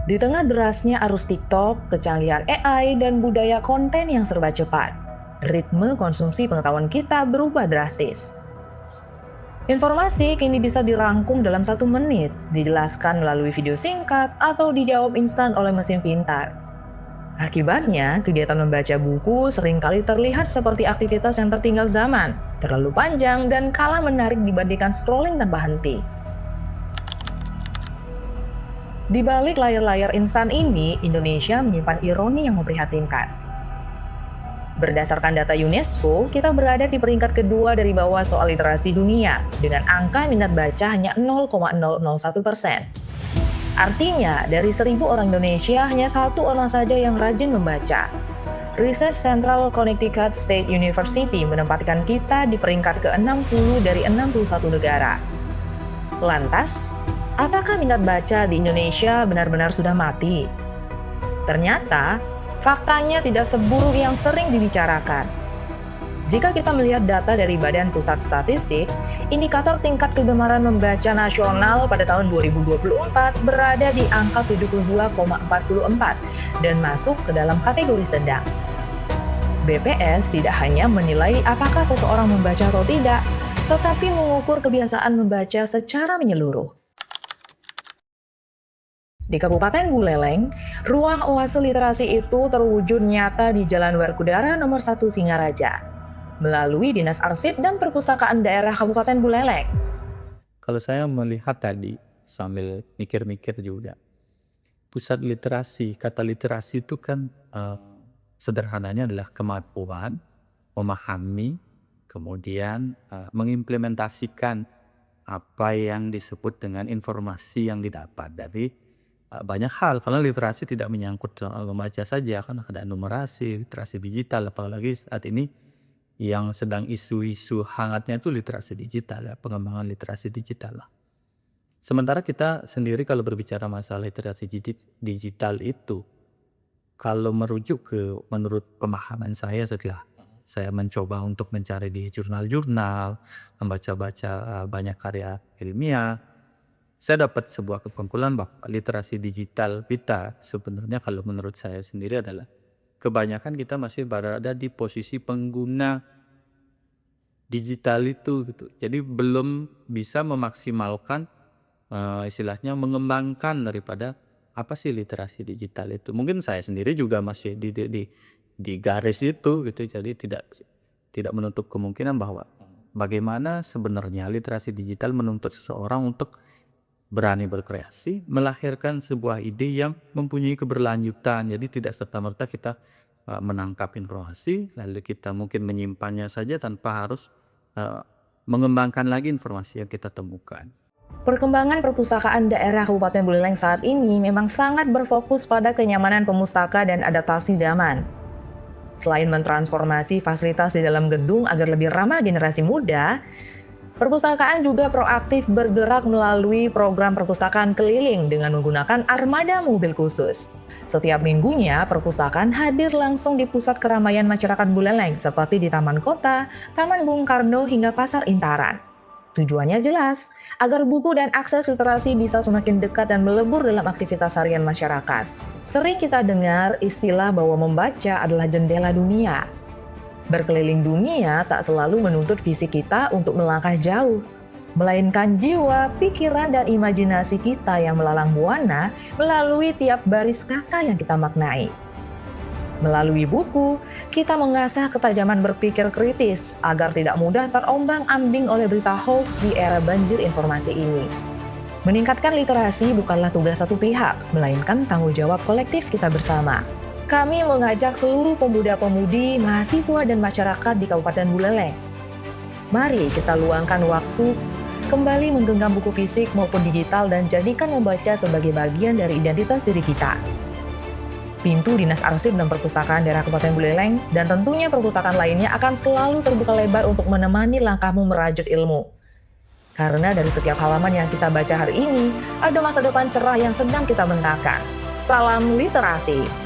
Di tengah derasnya arus TikTok, kecanggihan AI, dan budaya konten yang serba cepat, ritme konsumsi pengetahuan kita berubah drastis. Informasi kini bisa dirangkum dalam 1 menit, dijelaskan melalui video singkat, atau dijawab instan oleh mesin pintar. Akibatnya, kegiatan membaca buku seringkali terlihat seperti aktivitas yang tertinggal zaman, terlalu panjang dan kalah menarik dibandingkan scrolling tanpa henti. Di balik layar-layar instan ini, Indonesia menyimpan ironi yang memprihatinkan. Berdasarkan data UNESCO, kita berada di peringkat kedua dari bawah soal literasi dunia, dengan angka minat baca hanya 0,001%. Artinya, dari 1.000 orang Indonesia, hanya 1 orang saja yang rajin membaca. Riset Central Connecticut State University menempatkan kita di peringkat ke-60 dari 61 negara. Lantas, apakah minat baca di Indonesia benar-benar sudah mati? Ternyata, faktanya tidak seburuk yang sering dibicarakan. Jika kita melihat data dari Badan Pusat Statistik, indikator tingkat kegemaran membaca nasional pada tahun 2024 berada di angka 72,44 dan masuk ke dalam kategori sedang. BPS tidak hanya menilai apakah seseorang membaca atau tidak, tetapi mengukur kebiasaan membaca secara menyeluruh. Di Kabupaten Buleleng, ruang oase literasi itu terwujud nyata di Jalan Werkudara nomor 1 Singaraja, melalui Dinas Arsip dan Perpustakaan Daerah Kabupaten Buleleng. Kalau saya melihat tadi, sambil mikir-mikir juga, pusat literasi, kata literasi itu kan sederhananya adalah kemampuan memahami, kemudian mengimplementasikan apa yang disebut dengan informasi yang didapat dari banyak hal. Karena literasi tidak menyangkut soal membaca saja, kan ada numerasi, literasi digital, apalagi saat ini yang sedang isu-isu hangatnya itu literasi digital, ya, pengembangan literasi digital lah. Sementara kita sendiri kalau berbicara masalah literasi digital itu, kalau merujuk ke menurut pemahaman saya setelah saya mencoba untuk mencari di jurnal-jurnal, membaca-baca banyak karya ilmiah, saya dapat sebuah kesimpulan bahwa literasi digital kita sebenarnya kalau menurut saya sendiri adalah kebanyakan kita masih berada di posisi pengguna digital itu gitu. Jadi belum bisa memaksimalkan istilahnya mengembangkan daripada apa sih literasi digital itu. Mungkin saya sendiri juga masih di garis itu gitu. Jadi tidak menutup kemungkinan bahwa bagaimana sebenarnya literasi digital menuntut seseorang untuk berani berkreasi, melahirkan sebuah ide yang mempunyai keberlanjutan. Jadi tidak serta-merta kita menangkap informasi, lalu kita mungkin menyimpannya saja tanpa harus mengembangkan lagi informasi yang kita temukan. Perkembangan perpustakaan daerah Kabupaten Buleleng saat ini memang sangat berfokus pada kenyamanan pemustaka dan adaptasi zaman. Selain mentransformasi fasilitas di dalam gedung agar lebih ramah generasi muda, perpustakaan juga proaktif bergerak melalui program perpustakaan keliling dengan menggunakan armada mobil khusus. Setiap minggunya, perpustakaan hadir langsung di pusat keramaian masyarakat Buleleng seperti di Taman Kota, Taman Bung Karno, hingga Pasar Intaran. Tujuannya jelas, agar buku dan akses literasi bisa semakin dekat dan melebur dalam aktivitas harian masyarakat. Sering kita dengar istilah bahwa membaca adalah jendela dunia. Berkeliling dunia tak selalu menuntut fisik kita untuk melangkah jauh, melainkan jiwa, pikiran, dan imajinasi kita yang melalang buana melalui tiap baris kata yang kita maknai. Melalui buku, kita mengasah ketajaman berpikir kritis agar tidak mudah terombang-ambing oleh berita hoax di era banjir informasi ini. Meningkatkan literasi bukanlah tugas satu pihak, melainkan tanggung jawab kolektif kita bersama. Kami mengajak seluruh pemuda-pemudi, mahasiswa, dan masyarakat di Kabupaten Buleleng. Mari kita luangkan waktu, kembali menggenggam buku fisik maupun digital dan jadikan membaca sebagai bagian dari identitas diri kita. Pintu Dinas Arsip dan Perpustakaan Daerah Kabupaten Buleleng dan tentunya perpustakaan lainnya akan selalu terbuka lebar untuk menemani langkahmu merajut ilmu. Karena dari setiap halaman yang kita baca hari ini, ada masa depan cerah yang sedang kita bentangkan. Salam literasi!